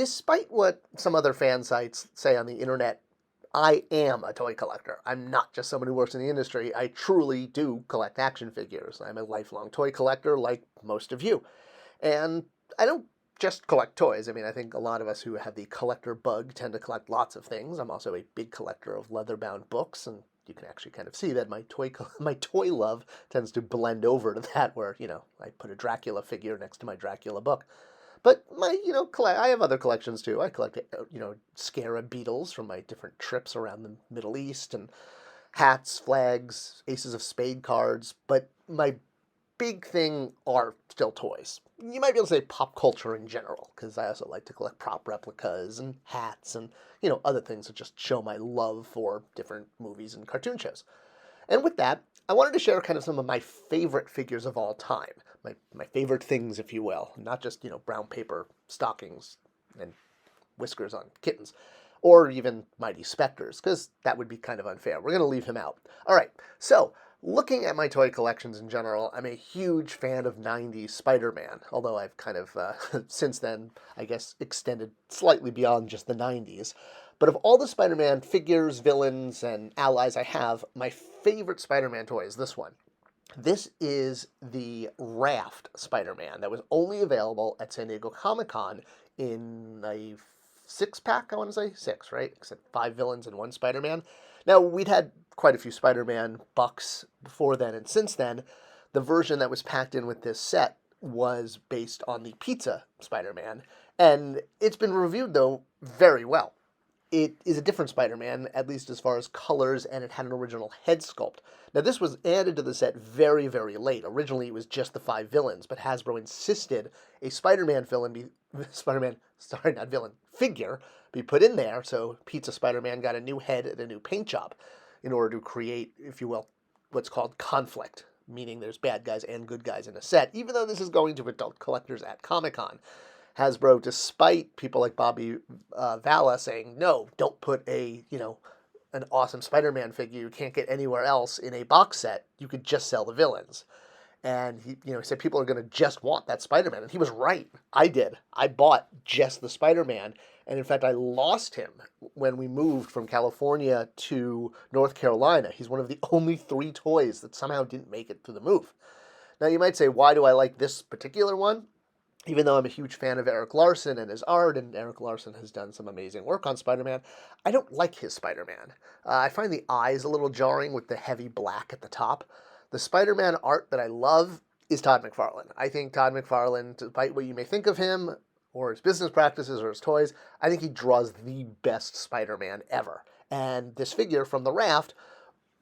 Despite what some other fan sites say on the internet, I am a toy collector. I'm not just someone who works in the industry. I truly do collect action figures. I'm a lifelong toy collector like most of you. And I don't just collect toys. I mean, I think a lot of us who have the collector bug tend to collect lots of things. I'm also a big collector of leather-bound books, and you can actually kind of see that my toy love tends to blend over to that, where, I put a Dracula figure next to my Dracula book. But I have other collections too. I collect, scarab beetles from my different trips around the Middle East, and hats, flags, aces of spade cards. But my big thing are still toys. You might be able to say pop culture in general, because I also like to collect prop replicas and hats and, other things that just show my love for different movies and cartoon shows. And with that, I wanted to share kind of some of my favorite figures of all time. My favorite things, if you will. Not just, brown paper stockings and whiskers on kittens. Or even Mighty Spectors, because that would be kind of unfair. We're going to leave him out. All right, so looking at my toy collections in general, I'm a huge fan of 90s Spider-Man, although I've kind of, since then, I guess, extended slightly beyond just the 90s. But of all the Spider-Man figures, villains, and allies I have, my favorite Spider-Man toy is this one. This is the Raft Spider-Man that was only available at San Diego Comic-Con in a six-pack, I want to say? Six, right? Except 5 villains and 1 Spider-Man. Now, we'd had quite a few Spider-Man bucks before then, and since then, the version that was packed in with this set was based on the Pizza Spider-Man, and it's been reviewed, though, very well. It is a different Spider-Man, at least as far as colors, and it had an original head sculpt. Now, this was added to the set very, very late. Originally, it was just the 5 villains, but Hasbro insisted a figure be put in there, so Pizza Spider-Man got a new head and a new paint job in order to create, if you will, what's called conflict, meaning there's bad guys and good guys in a set, even though this is going to adult collectors at Comic-Con. Hasbro, despite people like Bobby Valla saying, no, don't put an awesome Spider-Man figure you can't get anywhere else in a box set, you could just sell the villains. And he said people are going to just want that Spider-Man. And he was right. I did. I bought just the Spider-Man. And in fact, I lost him when we moved from California to North Carolina. He's one of the only 3 toys that somehow didn't make it through the move. Now, you might say, why do I like this particular one? Even though I'm a huge fan of Eric Larson and his art, and Eric Larson has done some amazing work on Spider-Man, I don't like his Spider-Man. I find the eyes a little jarring with the heavy black at the top. The Spider-Man art that I love is Todd McFarlane. I think Todd McFarlane, despite what you may think of him, or his business practices, or his toys, I think he draws the best Spider-Man ever. And this figure from the Raft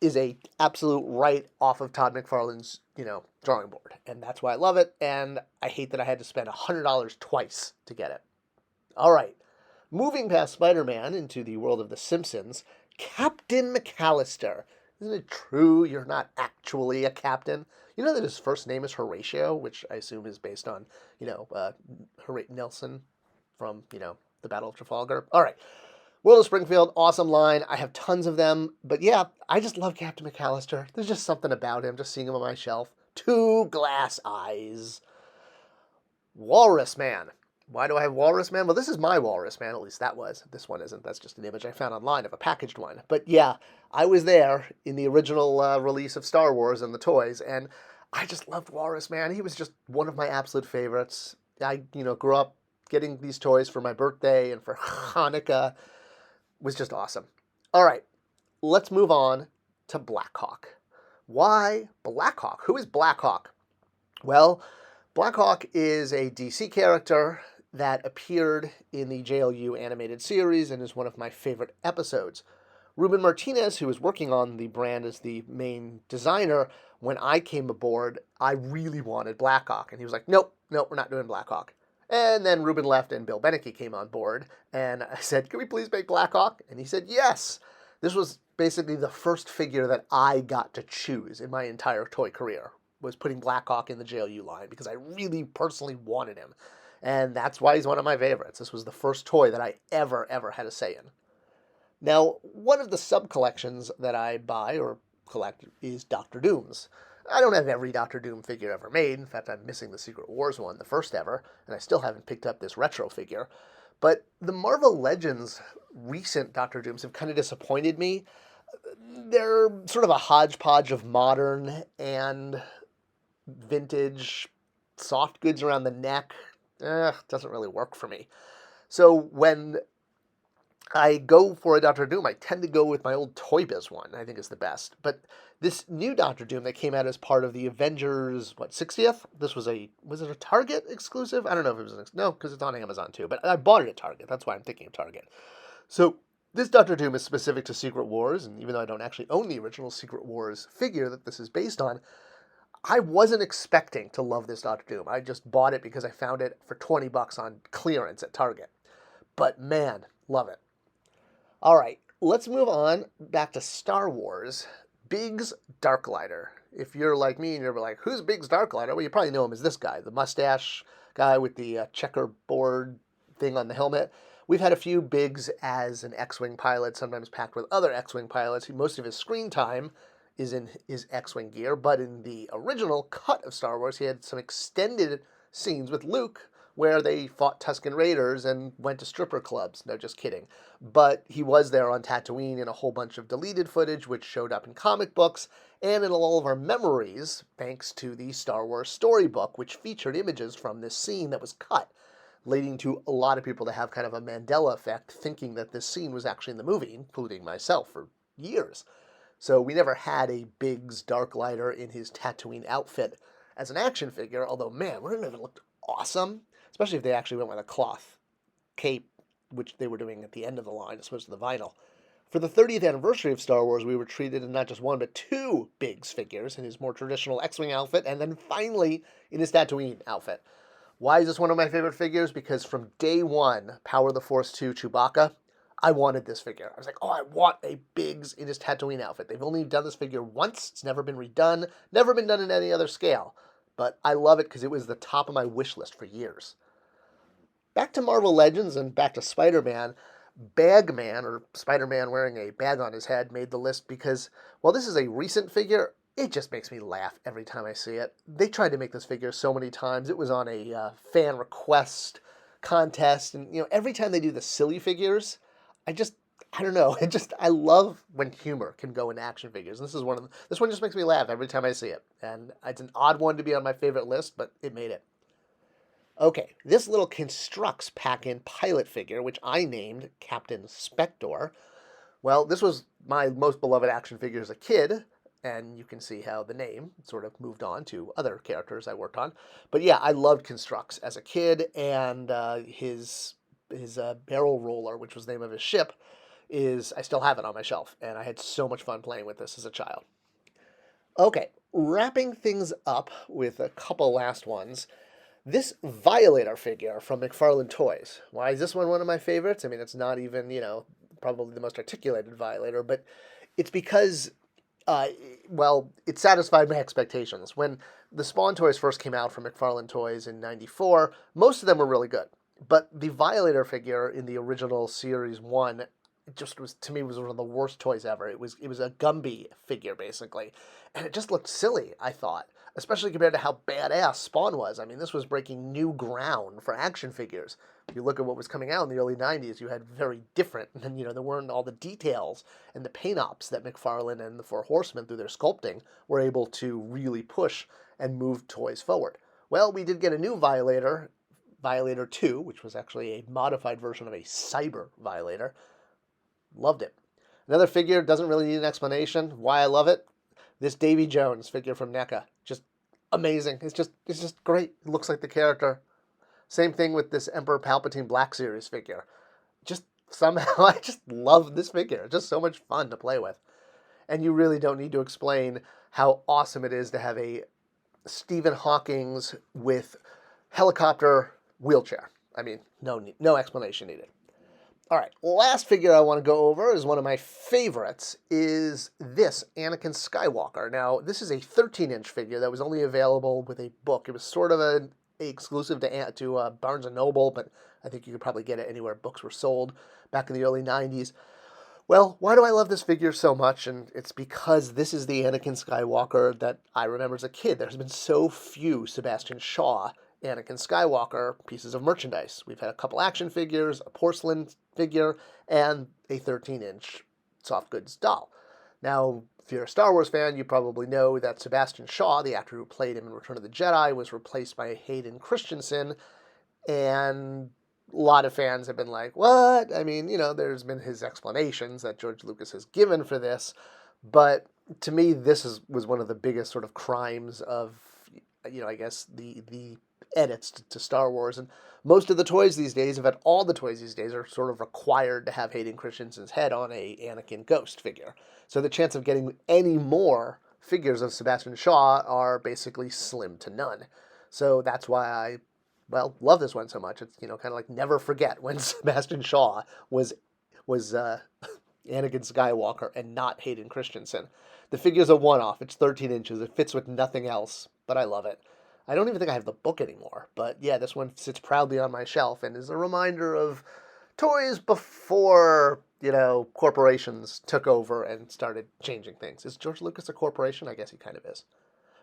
is a absolute right off of Todd McFarlane's, drawing board. And that's why I love it, and I hate that I had to spend $100 twice to get it. All right, moving past Spider-Man into the world of The Simpsons, Captain McAllister. Isn't it true you're not actually a captain? You know that his first name is Horatio, which I assume is based on, Nelson from, the Battle of Trafalgar. All right. World of Springfield, awesome line. I have tons of them. But yeah, I just love Captain McAllister. There's just something about him, just seeing him on my shelf. 2 glass eyes. Walrus Man. Why do I have Walrus Man? Well, this is my Walrus Man, at least that was. This one isn't. That's just an image I found online of a packaged one. But yeah, I was there in the original release of Star Wars and the toys, and I just loved Walrus Man. He was just one of my absolute favorites. I, grew up getting these toys for my birthday and for Hanukkah. It was just awesome. All right, let's move on to Blackhawk. Why Blackhawk? Who is Blackhawk? Well, Blackhawk is a DC character that appeared in the JLU animated series and is one of my favorite episodes. Ruben Martinez, who was working on the brand as the main designer, when I came aboard, I really wanted Blackhawk. And he was like, nope, we're not doing Blackhawk. And then Ruben left and Bill Beneke came on board. And I said, can we please make Blackhawk? And he said, yes. This was basically the first figure that I got to choose in my entire toy career, was putting Blackhawk in the JLU line because I really personally wanted him. And that's why he's one of my favorites. This was the first toy that I ever had a say in. Now, one of the sub-collections that I buy or collect is Dr. Doom's. I don't have every Dr. Doom figure ever made. In fact, I'm missing the Secret Wars one, the first ever, and I still haven't picked up this retro figure. But the Marvel Legends recent Doctor Dooms have kind of disappointed me. They're sort of a hodgepodge of modern and vintage, soft goods around the neck. Doesn't really work for me. So when I go for a Doctor Doom, I tend to go with my old Toy Biz one. I think is the best. But this new Doctor Doom that came out as part of the Avengers, 60th? Was it a Target exclusive? I don't know if it was no, because it's on Amazon too. But I bought it at Target. That's why I'm thinking of Target. So this Doctor Doom is specific to Secret Wars, and even though I don't actually own the original Secret Wars figure that this is based on, I wasn't expecting to love this Doctor Doom. I just bought it because I found it for $20 on clearance at Target. But man, love it. All right, let's move on back to Star Wars. Biggs Darklighter. If you're like me and you're like, who's Biggs Darklighter? Well, you probably know him as this guy, the mustache guy with the checkerboard thing on the helmet. We've had a few Biggs as an X-Wing pilot, sometimes packed with other X-Wing pilots. Most of his screen time is in his X-Wing gear, but in the original cut of Star Wars, he had some extended scenes with Luke where they fought Tusken Raiders and went to stripper clubs. No, just kidding. But he was there on Tatooine in a whole bunch of deleted footage, which showed up in comic books and in all of our memories, thanks to the Star Wars storybook, which featured images from this scene that was cut, leading to a lot of people to have kind of a Mandela effect, thinking that this scene was actually in the movie, including myself for years. So we never had a Biggs Darklighter in his Tatooine outfit as an action figure, although, man, wouldn't it have looked awesome? Especially if they actually went with a cloth cape, which they were doing at the end of the line, as opposed to the vinyl. For the 30th anniversary of Star Wars, we were treated in not just one, but two Biggs figures in his more traditional X-Wing outfit, and then finally in his Tatooine outfit. Why is this one of my favorite figures? Because from day one, Power of the Force 2 Chewbacca, I wanted this figure. I was like, oh, I want a Biggs in his Tatooine outfit. They've only done this figure once. It's never been redone. Never been done in any other scale. But I love it because it was the top of my wish list for years. Back to Marvel Legends and back to Spider-Man. Bagman, or Spider-Man wearing a bag on his head, made the list because, while this is a recent figure, it just makes me laugh every time I see it. They tried to make this figure so many times. It was on a fan request contest, and every time they do the silly figures, I don't know. I love when humor can go into action figures. And this one just makes me laugh every time I see it. And it's an odd one to be on my favorite list, but it made it. Okay, this little Construx pack-in pilot figure, which I named Captain Spector. Well, this was my most beloved action figure as a kid, and you can see how the name sort of moved on to other characters I worked on. But yeah, I loved Construx as a kid, and his barrel roller, which was the name of his ship, I still have it on my shelf, and I had so much fun playing with this as a child. Okay, wrapping things up with a couple last ones. This Violator figure from McFarlane Toys. Why is this one of my favorites? I mean, it's not even, probably the most articulated Violator, but it's because, it satisfied my expectations. When the Spawn toys first came out from McFarlane Toys in '94, most of them were really good. But the Violator figure in the original Series 1 just was, to me, was one of the worst toys ever. It was a Gumby figure, basically. And it just looked silly, I thought, especially compared to how badass Spawn was. I mean, this was breaking new ground for action figures. If you look at what was coming out in the early 90s, you had very different, and there weren't all the details and the paint ops that McFarlane and the Four Horsemen, through their sculpting, were able to really push and move toys forward. Well, we did get a new Violator, Violator 2, which was actually a modified version of a Cyber Violator. Loved it. Another figure, doesn't really need an explanation why I love it. This Davy Jones figure from NECA. Just amazing. It's just great. It looks like the character. Same thing with this Emperor Palpatine Black Series figure. Just somehow, I just love this figure. It's just so much fun to play with. And you really don't need to explain how awesome it is to have a Stephen Hawking's with helicopter wheelchair. I mean, no explanation needed. All right, last figure I want to go over is one of my favorites, is this Anakin Skywalker. Now, this is a 13-inch figure that was only available with a book. It was sort of an exclusive to Barnes & Noble, but I think you could probably get it anywhere books were sold back in the early 90s. Well, why do I love this figure so much? And it's because this is the Anakin Skywalker that I remember as a kid. There's been so few Sebastian Shaw Anakin Skywalker pieces of merchandise. We've had a couple action figures, a porcelain figure, and a 13-inch soft goods doll. Now, if you're a Star Wars fan, you probably know that Sebastian Shaw, the actor who played him in Return of the Jedi, was replaced by Hayden Christensen, and a lot of fans have been like, what? I mean, there's been his explanations that George Lucas has given for this, but to me, this was one of the biggest sort of crimes of, I guess, the edits to Star Wars. And most of the toys these days, in fact, all the toys these days are sort of required to have Hayden Christensen's head on a Anakin Ghost figure. So the chance of getting any more figures of Sebastian Shaw are basically slim to none. So that's why I love this one so much. It's, kind of like never forget when Sebastian Shaw was Anakin Skywalker and not Hayden Christensen. The figure's a one-off. It's 13 inches. It fits with nothing else, but I love it. I don't even think I have the book anymore, but yeah, this one sits proudly on my shelf and is a reminder of toys before, corporations took over and started changing things. Is George Lucas a corporation? I guess he kind of is.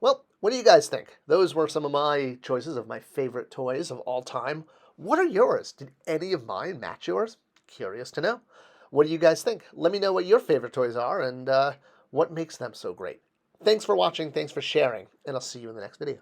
Well, what do you guys think? Those were some of my choices of my favorite toys of all time. What are yours? Did any of mine match yours? Curious to know. What do you guys think? Let me know what your favorite toys are and what makes them so great. Thanks for watching, thanks for sharing, and I'll see you in the next video.